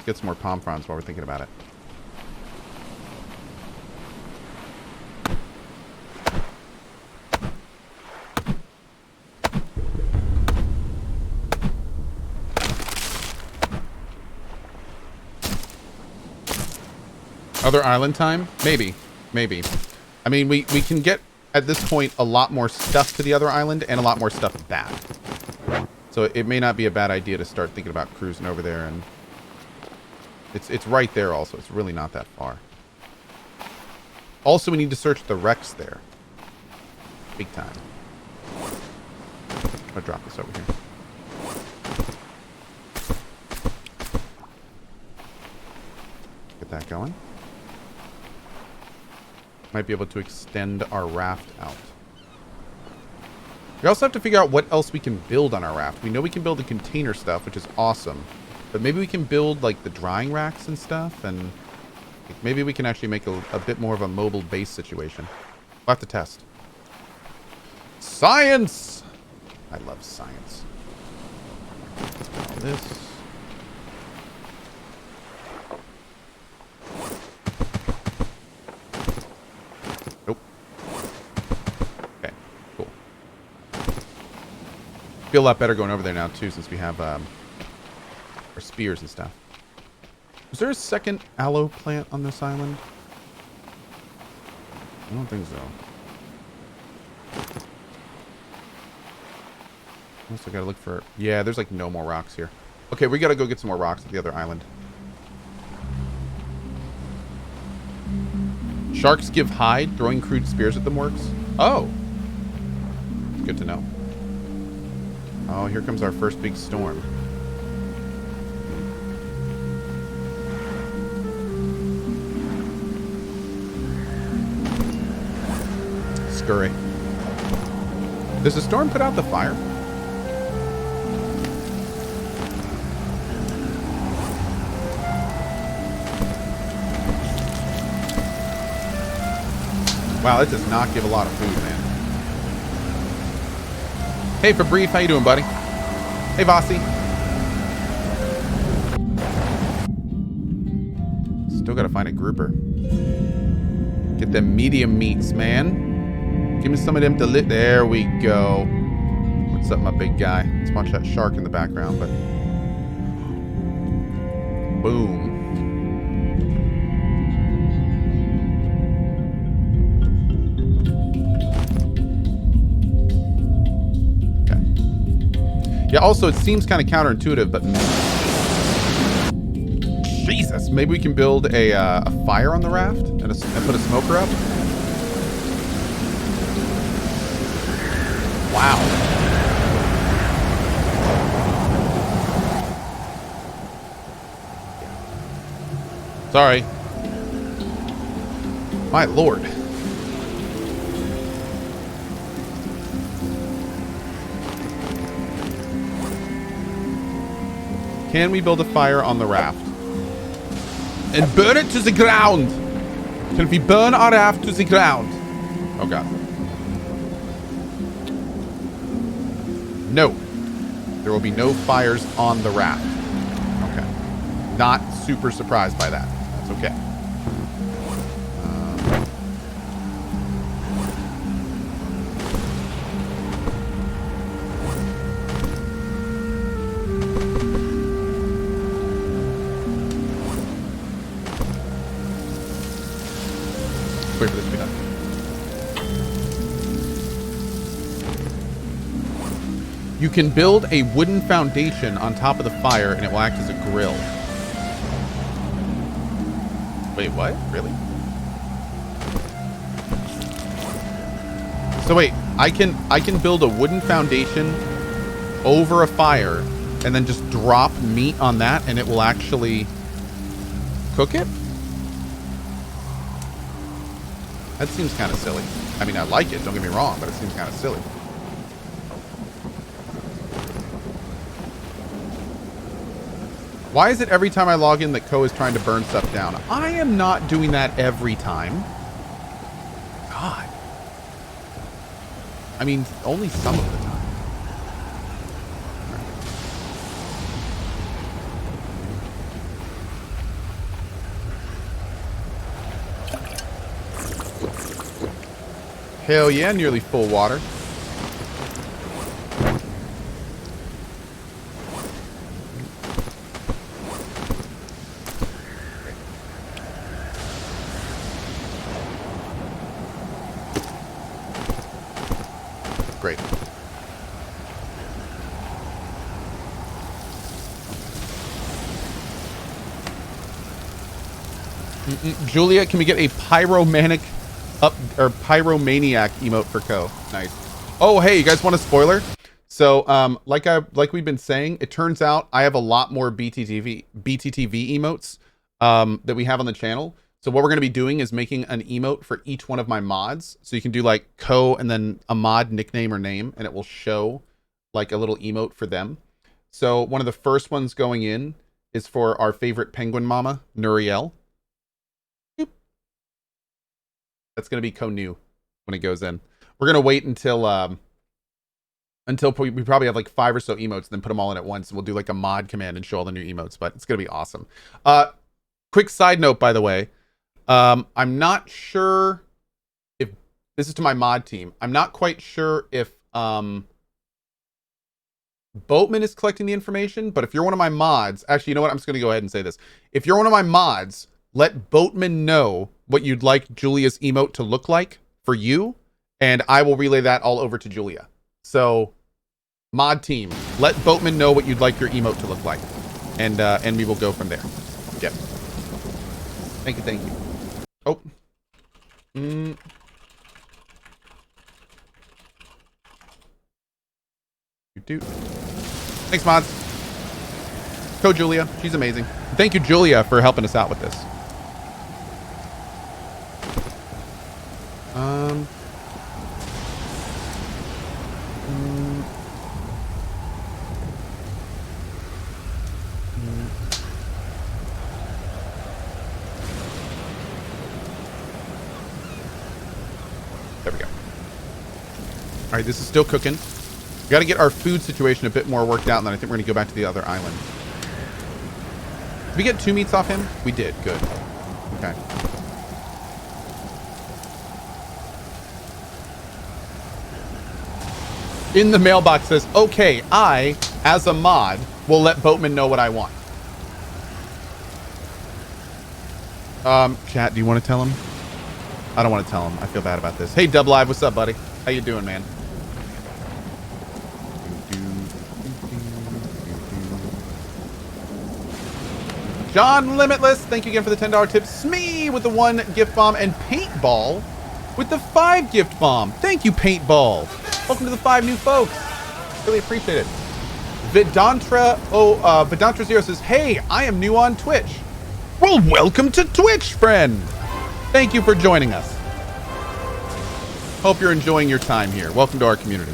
get some more palm fronds while we're thinking about it. Other island time? Maybe. Maybe. I mean, we can get, at this point, a lot more stuff to the other island and a lot more stuff back. So it may not be a bad idea to start thinking about cruising over there. And it's right there also. It's really not that far. Also, we need to search the wrecks there. Big time. I'm going to drop this over here. Get that going. Might be able to extend our raft out. We also have to figure out what else we can build on our raft. We know we can build the container stuff, which is awesome. But maybe we can build like the drying racks and stuff. And maybe we can actually make a bit more of a mobile base situation. We'll have to test. Science! I love science. All this. Feel a lot better going over there now too, since we have our spears and stuff. Is there a second aloe plant on this island? I don't think so. Also gotta look for... Yeah, there's like no more rocks here. Okay, we gotta go get some more rocks at the other island. Sharks give hide. Throwing crude spears at them works. Oh. Good to know. Oh, here comes our first big storm. Scurry. Does the storm put out the fire? Wow, that does not give a lot of food, man. Hey, Fabrice, how you doing, buddy? Hey, Vossi. Still gotta find a grouper. Get them medium meats, man. Give me some of them to lit. There we go. What's up, my big guy? Let's watch that shark in the background, but... Boom. Yeah, also, it seems kind of counterintuitive, but... Jesus! Maybe we can build a fire on the raft and put a smoker up? Wow. Sorry. My lord. Can we build a fire on the raft? And burn it to the ground! Can we burn our raft to the ground? Oh god. No. There will be no fires on the raft. Okay. Not super surprised by that. That's okay. Wait for this to be done. You can build a wooden foundation on top of the fire and it will act as a grill. Wait, what? Really? So wait, I can build a wooden foundation over a fire and then just drop meat on that and it will actually cook it? That seems kind of silly. I mean, I like it, don't get me wrong, but it seems kind of silly. Why is it every time I log in that Cohh is trying to burn stuff down? I am not doing that every time. God. I mean, only some of the time. Hell yeah, nearly full water. Great. Julia, can we get a pyromaniac emote for Cohh? Nice. Oh, hey, you guys want a spoiler? So, like we've been saying, it turns out I have a lot more BTTV emotes that we have on the channel. So what we're going to be doing is making an emote for each one of my mods. So you can do like Cohh and then a mod nickname or name, and it will show like a little emote for them. So one of the first ones going in is for our favorite penguin mama, Nuriel. That's going to be Cohh new when it goes in. We're going to wait until we probably have like 5 or so emotes and then put them all in at once. And we'll do like a mod command and show all the new emotes, but it's going to be awesome. Quick side note, by the way. I'm not sure if this is to my mod team. I'm not quite sure if Boatman is collecting the information, but if you're one of my mods, actually, you know what? I'm just going to go ahead and say this. If you're one of my mods, let Boatman know what you'd like Julia's emote to look like for you, and I will relay that all over to Julia. So, mod team, let Boatman know what you'd like your emote to look like, and we will go from there. Yep. Thank you, thank you. Oh. Thanks, mods. Cohh Julia. She's amazing. Thank you, Julia, for helping us out with this. There we go. All right, this is still cooking. We got to get our food situation a bit more worked out, and then I think we're going to go back to the other island. Did we get 2 meats off him? We did. Good. Okay. In the mailbox says, okay, I, as a mod, will let Boatman know what I want. Chat, do you want to tell him? I don't want to tell him. I feel bad about this. Hey, Dub Live, what's up, buddy? How you doing, man? John Limitless, thank you again for the $10 tip. Smee with the 1 gift bomb, and Paintball with the 5 gift bomb. Thank you, Paintball. Welcome to the 5 new folks. Really appreciate it. Vidantra Zero says, hey, I am new on Twitch. Well, welcome to Twitch, friend. Thank you for joining us. Hope you're enjoying your time here. Welcome to our community.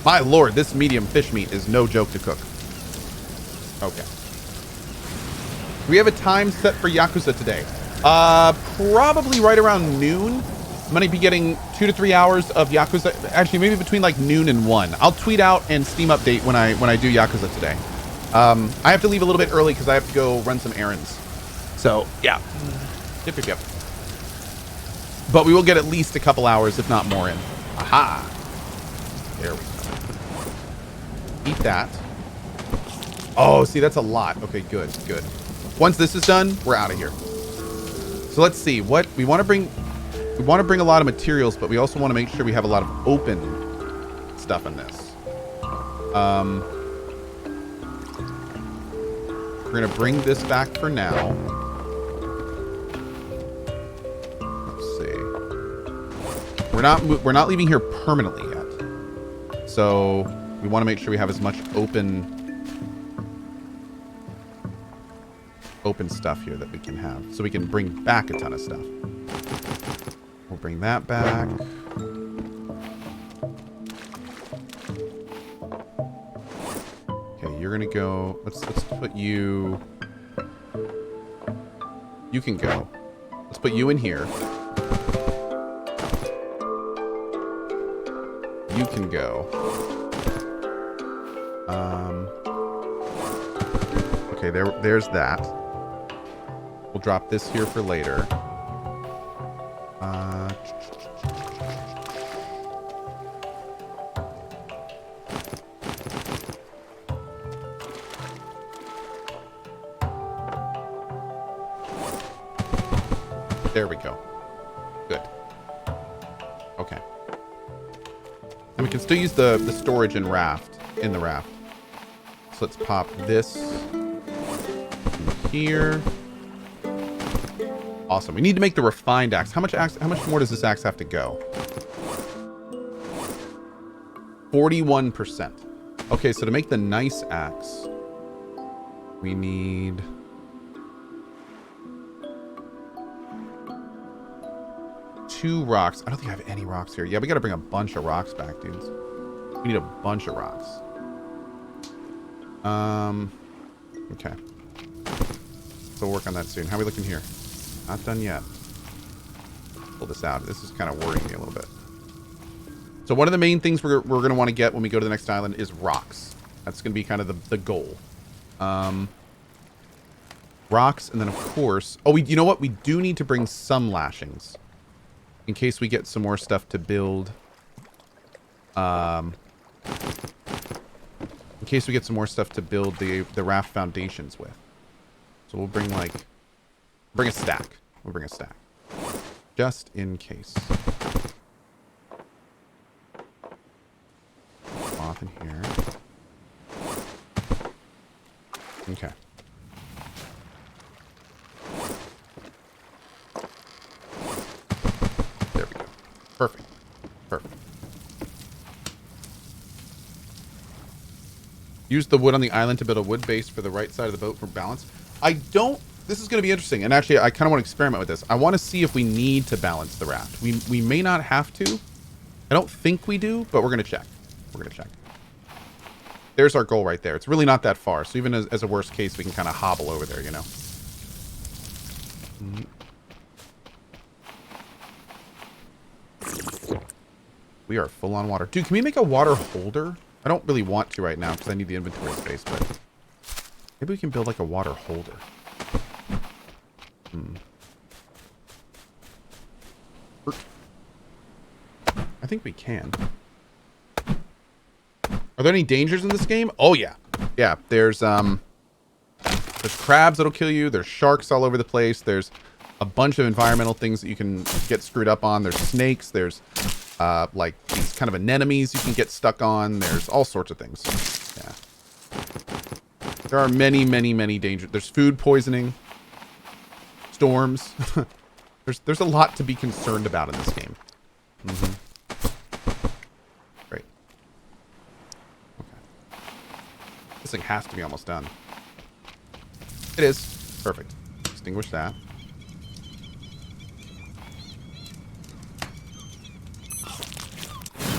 My lord, this medium fish meat is no joke to cook. Okay. Do we have a time set for Yakuza today? Probably right around noon. I'm going to be getting 2 to 3 hours of Yakuza. Actually, maybe between like noon and 1. I'll tweet out and Steam update when I do Yakuza today. I have to leave a little bit early because I have to go run some errands. So, yeah. Yep. But we will get at least a couple hours, if not more in. Aha. There we go. Eat that. Oh, see, that's a lot. Okay, good. Once this is done, we're out of here. So let's see. What we want to bring. We want to bring a lot of materials, but we also want to make sure we have a lot of open stuff in this. We're going to bring this back for now. Let's see. We're not leaving here permanently yet. So we want to make sure we have as much open stuff here that we can have, so we can bring back a ton of stuff. We'll bring that back. Okay, you're gonna go. Let's put you. You can go. Let's put you in here. You can go. Okay, there's that. We'll drop this here for later. There we go. Good. Okay. And we can still use the storage in Raft, in the Raft. So let's pop this in here. Awesome. We need to make the refined axe. How much more does this axe have to go? 41%. Okay, so to make the nice axe, we need... two rocks. I don't think I have any rocks here. Yeah, we got to bring a bunch of rocks back, dudes. We need a bunch of rocks. Okay. So we'll work on that soon. How are we looking here? Not done yet. Pull this out. This is kind of worrying me a little bit. So one of the main things we're going to want to get when we go to the next island is rocks. That's going to be kind of the goal. Rocks, and then of course... Oh, you know what? We do need to bring some lashings. In case we get some more stuff to build. In case we get some more stuff to build the raft foundations with. So we'll bring like... Bring a stack. We'll bring a stack. Just in case. Off in here. Okay. There we go. Perfect. Perfect. Use the wood on the island to build a wood base for the right side of the boat for balance. I don't... This is going to be interesting. And actually, I kind of want to experiment with this. I want to see if we need to balance the raft. We may not have to. I don't think we do, but we're going to check. We're going to check. There's our goal right there. It's really not that far. So even as a worst case, we can kind of hobble over there, you know. We are full on water. Dude, can we make a water holder? I don't really want to right now because I need the inventory space, but maybe we can build like a water holder. I think we can. Are there any dangers in this game? Oh yeah. Yeah, there's crabs that'll kill you, there's sharks all over the place, there's a bunch of environmental things that you can get screwed up on, there's snakes, there's like these kind of anemones you can get stuck on, there's all sorts of things. Yeah. There are many, many, many dangers. There's food poisoning, storms. There's a lot to be concerned about in this game. Great. Okay. This thing has to be almost done. It is. Perfect. Extinguish that.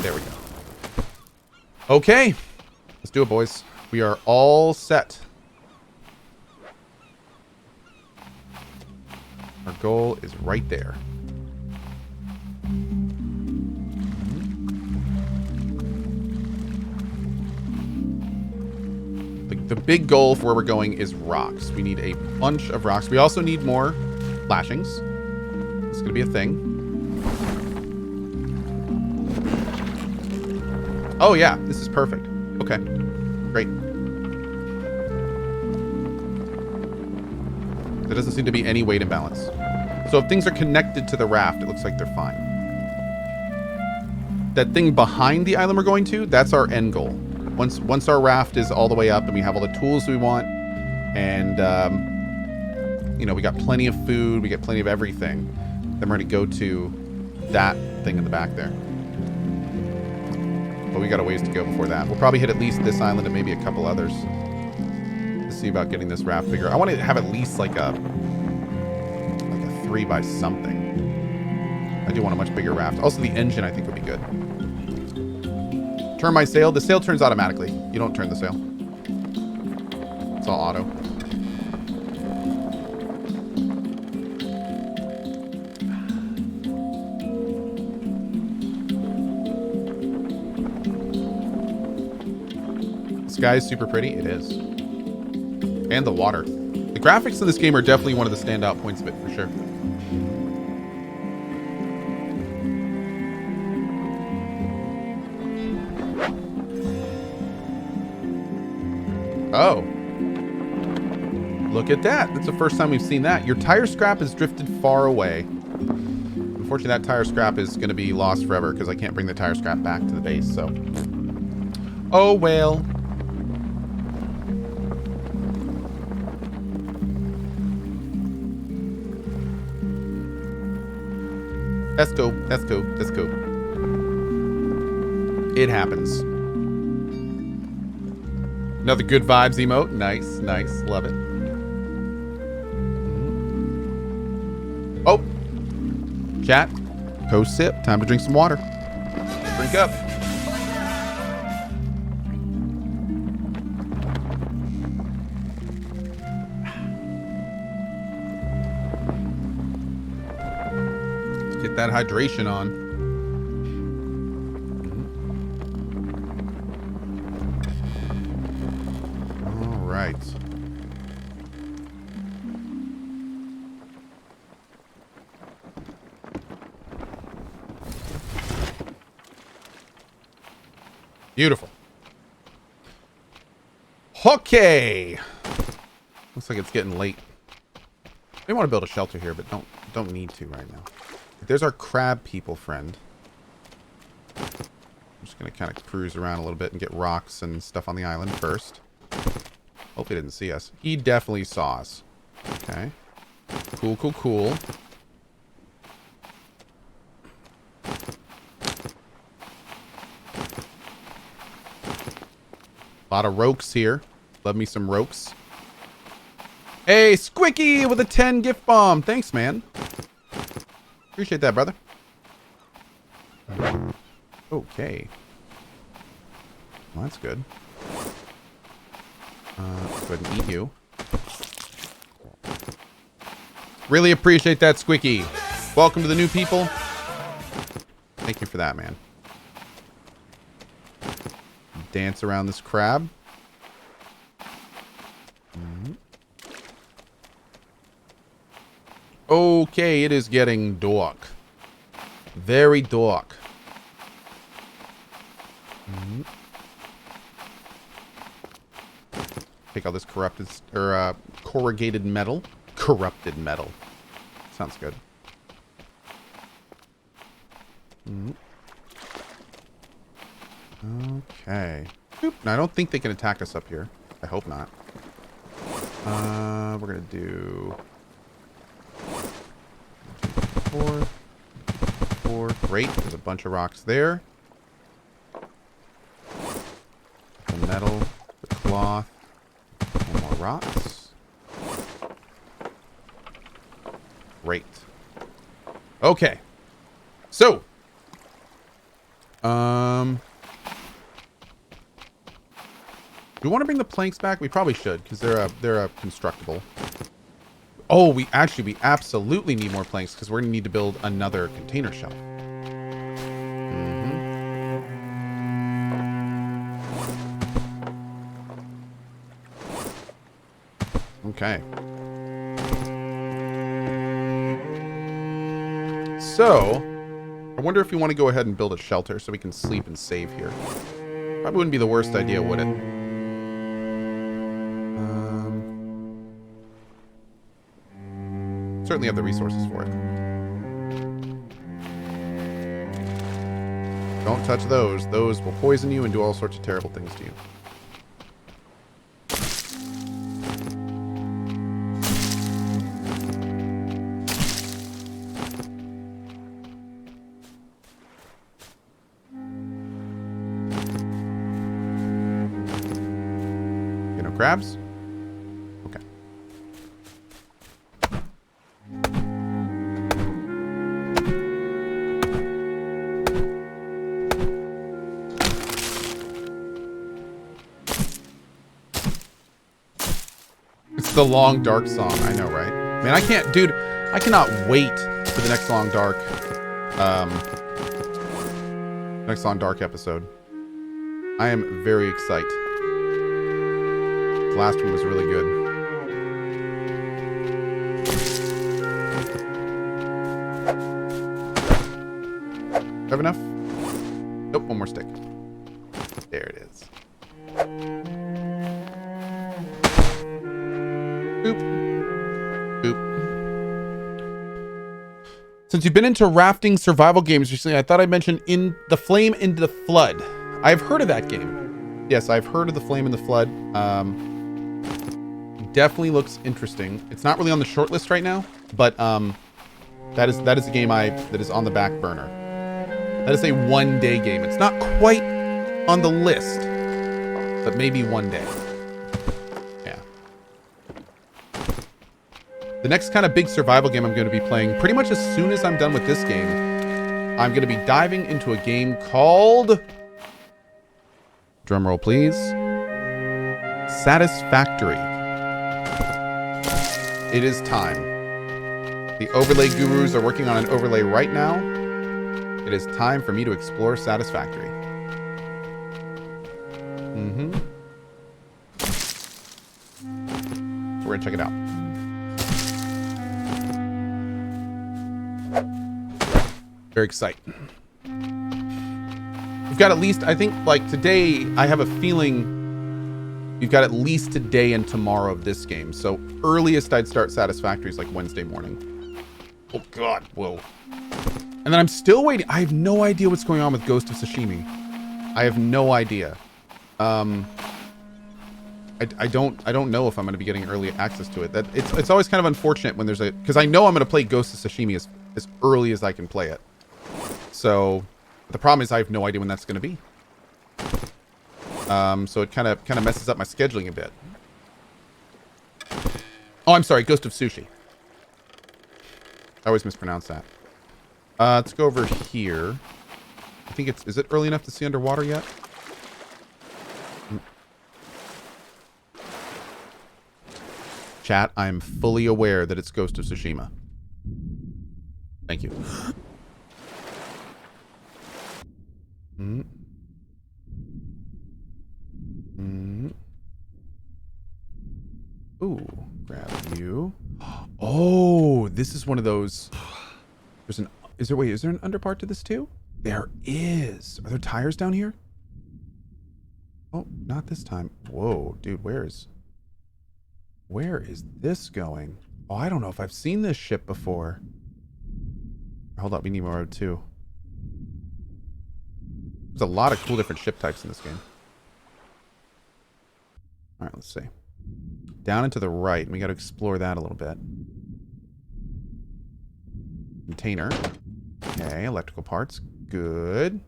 There we go. Okay. Let's do it, boys. We are all set. Our goal is right there. The big goal for where we're going is rocks. We need a bunch of rocks. We also need more lashings. It's going to be a thing. Oh, yeah. This is perfect. Okay. Great. There doesn't seem to be any weight imbalance. So if things are connected to the raft, it looks like they're fine. That thing behind the island we're going to, that's our end goal. Once our raft is all the way up and we have all the tools we want, and you know, we got plenty of food, we get plenty of everything, then we're going to go to that thing in the back there. But we got a ways to go before that. We'll probably hit at least this island and maybe a couple others to see about getting this raft bigger. I want to have at least like a 3 by something. I do want a much bigger raft. Also, the engine I think would be good. Turn my sail. The sail turns automatically. You don't turn the sail. It's all auto. The sky is super pretty. It is. And the water. The graphics in this game are definitely one of the standout points of it, for sure. Oh. Look at that. That's the first time we've seen that. Your tire scrap has drifted far away. Unfortunately, that tire scrap is going to be lost forever because I can't bring the tire scrap back to the base, so. Oh, well. That's cool. That's cool. That's cool. It happens. Another good vibes emote. Nice. Nice. Love it. Oh. Chat. Cohh sip. Time to drink some water. Drink up. Let's get that hydration on. All right. Beautiful. Okay. Looks like it's getting late. We want to build a shelter here, but don't need to right now. There's our crab people friend. I'm just gonna kind of cruise around a little bit and get rocks and stuff on the island first. Hope he didn't see us. He definitely saw us. Okay. Cool, cool, cool. A lot of rokes here. Love me some rokes. Hey, Squicky with a 10 gift bomb. Thanks, man. Appreciate that, brother. Okay. Well, that's good. Let's go ahead and eat you. Really appreciate that, Squicky. Welcome to the new people. Thank you for that, man. Dance around this crab. Okay, it is getting dark. Very dark. Take all this corrupted or corrugated metal. Corrupted metal. Sounds good. Okay. Boop. Now, I don't think they can attack us up here. I hope not. We're gonna do 4. Great. There's a bunch of rocks there. The metal, the cloth, and more rocks. Great. Okay. So, do we want to bring the planks back? We probably should, because they're a constructible. Oh, we absolutely need more planks, because we're going to need to build another container shelf. Okay. So, I wonder if we want to go ahead and build a shelter so we can sleep and save here. Probably wouldn't be the worst idea, would it? Certainly have the resources for it. Don't touch those. Those will poison you and do all sorts of terrible things to you. You know, crabs? Okay. The long dark song. I know, right? Man, I can't, dude, I cannot wait for the next long dark episode. I am very excited. The last one was really good. Have enough? Nope, one more stick. There it is. Boop. Boop. Since you've been into rafting survival games recently, I thought I'd mention In the Flame into the Flood. I've heard of that game. Yes, I've heard of the Flame in the Flood. Definitely looks interesting. It's not really on the short list right now, but that is a game that is on the back burner. That is a one-day game. It's not quite on the list, but maybe one day. Yeah. The next kind of big survival game I'm going to be playing pretty much as soon as I'm done with this game, I'm going to be diving into a game called, drumroll please, Satisfactory. It is time. The overlay gurus are working on an overlay right now. It is time for me to explore Satisfactory. So we're gonna check it out. Very excited. We've got at least, I think, like today, I have a feeling we've got at least today and tomorrow of this game. So earliest I'd start Satisfactory is like Wednesday morning. Oh God, whoa. And then I'm still waiting. I have no idea what's going on with Ghost of Tsushima. I have no idea. I don't know if I'm going to be getting early access to it. That it's always kind of unfortunate when there's because I know I'm going to play Ghost of Tsushima as early as I can play it. So the problem is I have no idea when that's going to be. So it kind of messes up my scheduling a bit. Oh, I'm sorry, Ghost of Sushi. I always mispronounce that. Let's go over here. I think is it early enough to see underwater yet? Chat, I'm fully aware that it's Ghost of Tsushima. Thank you. Ooh, grab you. Oh, this is one of those. Is there an underpart to this too? There is. Are there tires down here? Oh, not this time. Whoa, dude, where is this going? Oh, I don't know if I've seen this ship before. Hold up, we need more too. There's a lot of cool different ship types in this game. All right, let's see. Down and to the right, and we got to explore that a little bit. Container. Okay, electrical parts. Good.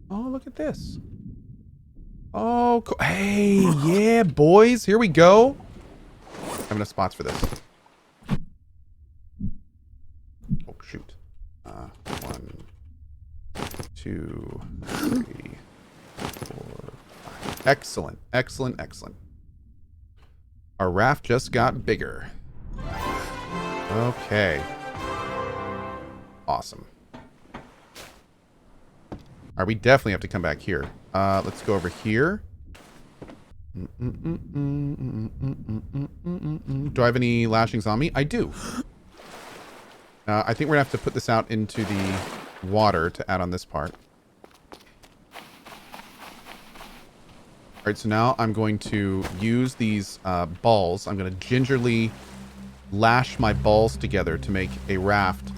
Oh, look at this. Oh, cool. Hey, yeah, boys. Here we go. I have enough spots for this. Oh, shoot. 1, 2, 3, 4, 5. Excellent, excellent, excellent. Our raft just got bigger. Okay. Awesome. All right, we definitely have to come back here. Let's go over here. Do I have any lashings on me? I do. I think we're gonna have to put this out into the water to add on this part. All right, so now I'm going to use these balls. I'm going to gingerly lash my balls together to make a raft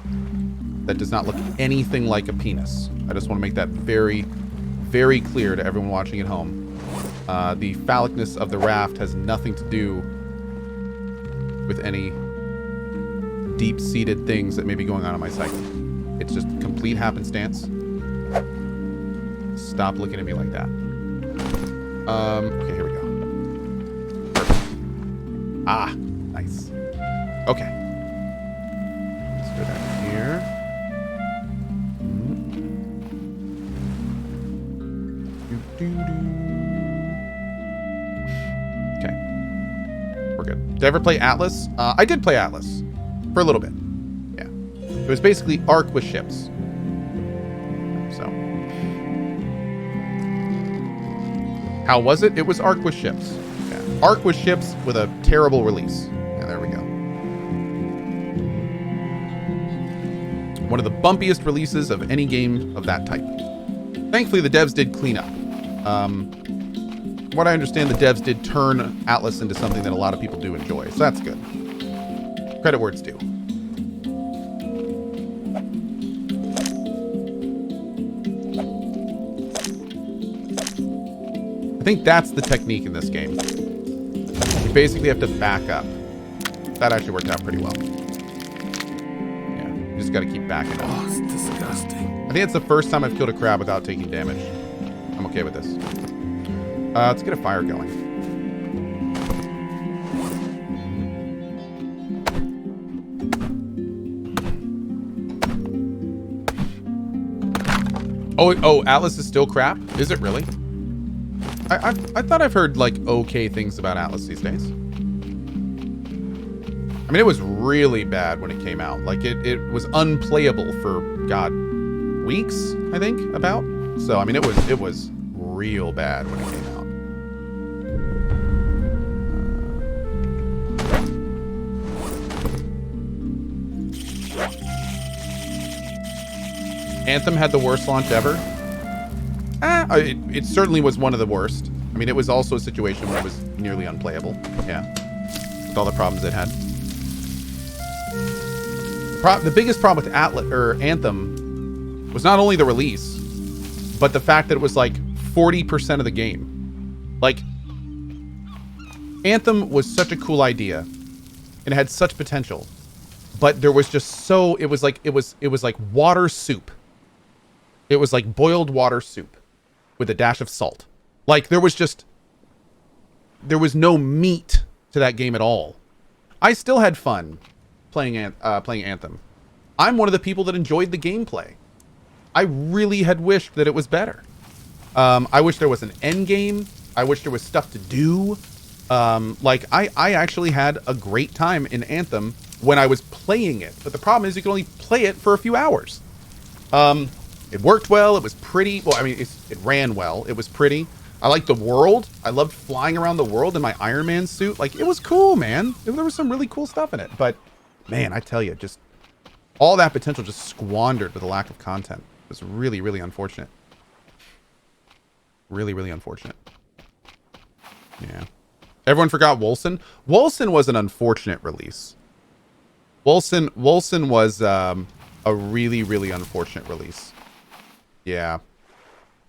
that does not look anything like a penis. I just want to make that very, very clear to everyone watching at home. The phallicness of the raft has nothing to do with any deep-seated things that may be going on in my psyche. It's just complete happenstance. Stop looking at me like that. Okay, here we go. Perfect. Ah, nice. Okay. Let's go down here. Okay. We're good. Did I ever play Atlas? I did play Atlas. For a little bit. Yeah. It was basically Ark with ships. So. How was it? It was Ark with ships. Yeah. Ark with ships with a terrible release. Yeah, there we go. One of the bumpiest releases of any game of that type. Thankfully, the devs did clean up. From what I understand, the devs did turn Atlas into something that a lot of people do enjoy. So that's good. Credit where it's due. I think that's the technique in this game. You basically have to back up. That actually worked out pretty well. Yeah, you just got to keep backing up. Oh, it's disgusting. I think it's the first time I've killed a crab without taking damage. I'm okay with this. Let's get a fire going. Oh, Atlas is still crap? Is it really? I thought I've heard, like, okay things about Atlas these days. I mean, it was really bad when it came out. Like, it was unplayable for, God, weeks, I think, about. So, I mean, it was real bad when it came out. Anthem had the worst launch ever. It certainly was one of the worst. I mean, it was also a situation where it was nearly unplayable. Yeah. With all the problems it had. The biggest problem with Anthem was not only the release, but the fact that it was like 40% of the game. Like, Anthem was such a cool idea and it had such potential, but there was just it was like water soup. It was like boiled water soup with a dash of salt. Like, there was no meat to that game at all. I still had fun playing Anthem. I'm one of the people that enjoyed the gameplay. I really had wished that it was better. I wish there was an end game. I wish there was stuff to do. Like, I actually had a great time in Anthem when I was playing it. But the problem is you can only play it for a few hours. It worked well. It was pretty. Well, I mean, it ran well. It was pretty. I liked the world. I loved flying around the world in my Iron Man suit. Like, it was cool, man. There was some really cool stuff in it. But, man, I tell you, just all that potential just squandered with a lack of content. It was really, really unfortunate. Really, really unfortunate. Yeah. Everyone forgot Wolcen. Wolcen was an unfortunate release. Wolcen was a really, really unfortunate release. Yeah.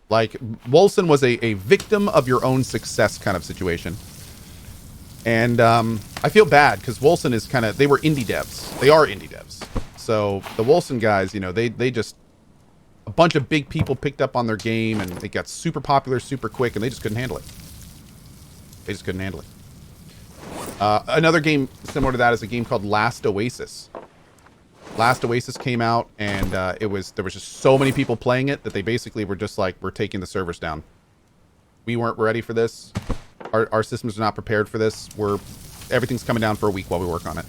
Like, Wolcen was a victim of your own success kind of situation. And I feel bad because Wolcen is they were indie devs. They are indie devs. So the Wolcen guys, you know, they just, a bunch of big people picked up on their game and it got super popular super quick and they just couldn't handle it. They just couldn't handle it. Another game similar to that is a game called Last Oasis. Last Oasis came out and there was just so many people playing it that they basically were just like, we're taking the servers down. We weren't ready for this. Our systems are not prepared for this. Everything's coming down for a week while we work on it.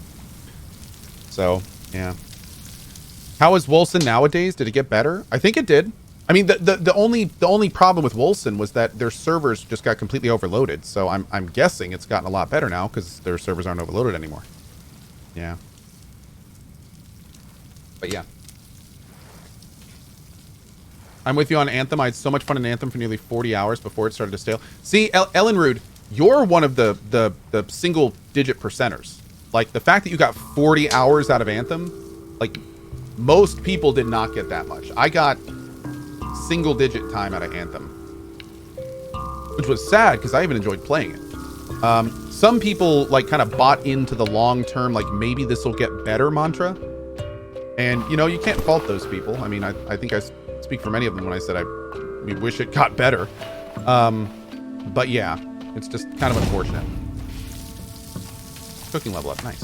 So, yeah. How is Wolcen nowadays? Did it get better? I think it did. I mean, the only problem with Wolcen was that their servers just got completely overloaded. So I'm guessing it's gotten a lot better now because their servers aren't overloaded anymore. Yeah. But yeah. I'm with you on Anthem. I had so much fun in Anthem for nearly 40 hours before it started to stale. See, Ellen Rude, you're one of the single digit percenters. Like, the fact that you got 40 hours out of Anthem, like, most people did not get that much. I got single digit time out of Anthem, which was sad because I even enjoyed playing it. Some people like kind of bought into the long term, like, maybe this will get better mantra. And, you know, you can't fault those people. I mean, I think I speak for many of them when I said we wish it got better. But yeah, it's just kind of unfortunate. Cooking level up, nice.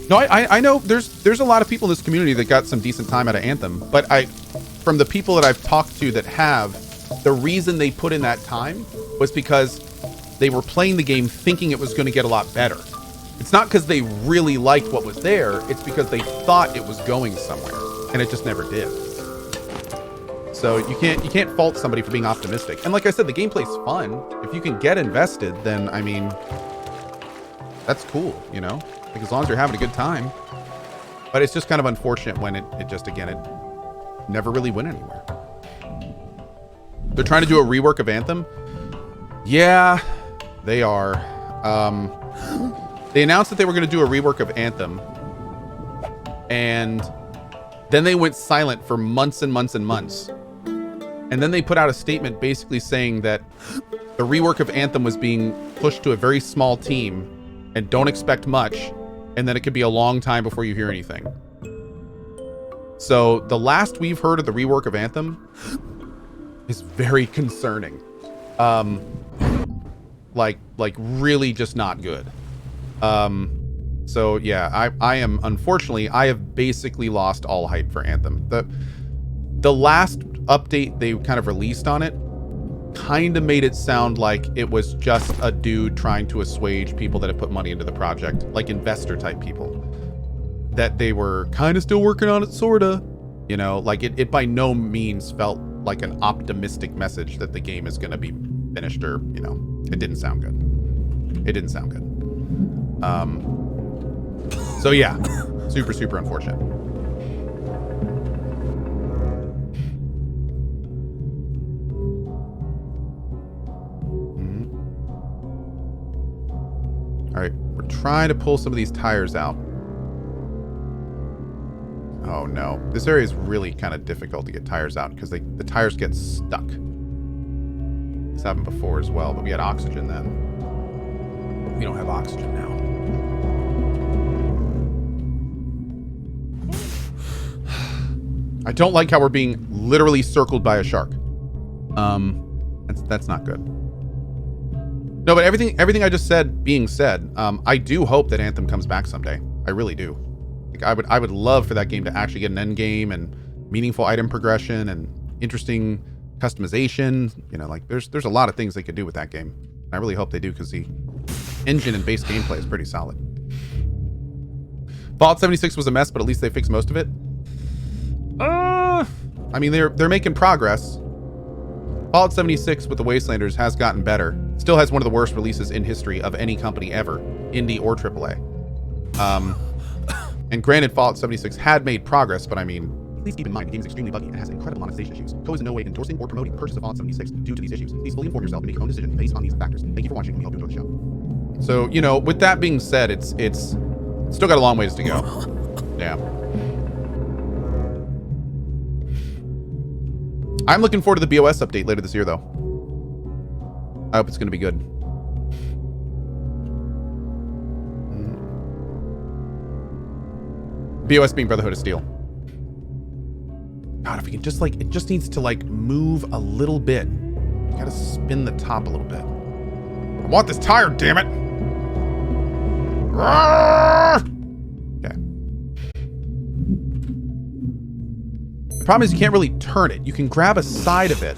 No, I know there's a lot of people in this community that got some decent time out of Anthem, but from the people that I've talked to that have, the reason they put in that time was because they were playing the game thinking it was going to get a lot better. It's not because they really liked what was there, it's because they thought it was going somewhere, and it just never did. So you can't fault somebody for being optimistic. And like I said, the gameplay's fun. If you can get invested, then, I mean, that's cool, you know? Like, as long as you're having a good time. But it's just kind of unfortunate when it never really went anywhere. They're trying to do a rework of Anthem. Yeah, they are. They announced that they were going to do a rework of Anthem. And then they went silent for months and months and months. And then they put out a statement basically saying that the rework of Anthem was being pushed to a very small team and don't expect much. And then it could be a long time before you hear anything. So the last we've heard of the rework of Anthem is very concerning. Like really just not good. So yeah, I am, unfortunately, I have basically lost all hype for Anthem. The last update they kind of released on it kind of made it sound like it was just a dude trying to assuage people that had put money into the project, like investor type people. That they were kind of still working on it, sorta. You know, like it by no means felt like an optimistic message that the game is going to be finished, or, you know, it didn't sound good. It didn't sound good. So yeah, super, super unfortunate. All right, we're trying to pull some of these tires out. Oh no, this area is really kind of difficult to get tires out because the tires get stuck. This happened before as well, but we had oxygen then. We don't have oxygen now. I don't like how we're being literally circled by a shark. That's not good. No, but everything I just said being said, I do hope that Anthem comes back someday. I really do. Like I would love for that game to actually get an end game and meaningful item progression and interesting customization. You know, like there's a lot of things they could do with that game. And I really hope they do because the engine and base gameplay is pretty solid. Fallout 76 was a mess, but at least they fixed most of it. I mean, they're making progress. Fallout 76 with the Wastelanders has gotten better. Still has one of the worst releases in history of any company ever, indie or AAA. And granted, Fallout 76 had made progress, but I mean, please keep in mind the game is extremely buggy and has incredible monetization issues. Cohh is in no way endorsing or promoting the purchase of Fallout 76 due to these issues. Please fully inform yourself and make your own decision based on these factors. Thank you for watching, and we hope you enjoy the show. So, you know, with that being said, it's still got a long ways to go. Yeah. I'm looking forward to the BOS update later this year, though. I hope it's going to be good. BOS being Brotherhood of Steel. God, if we can just, like, it just needs to, like, move a little bit. You gotta spin the top a little bit. I want this tire, damn it! Okay. The problem is you can't really turn it. You can grab a side of it,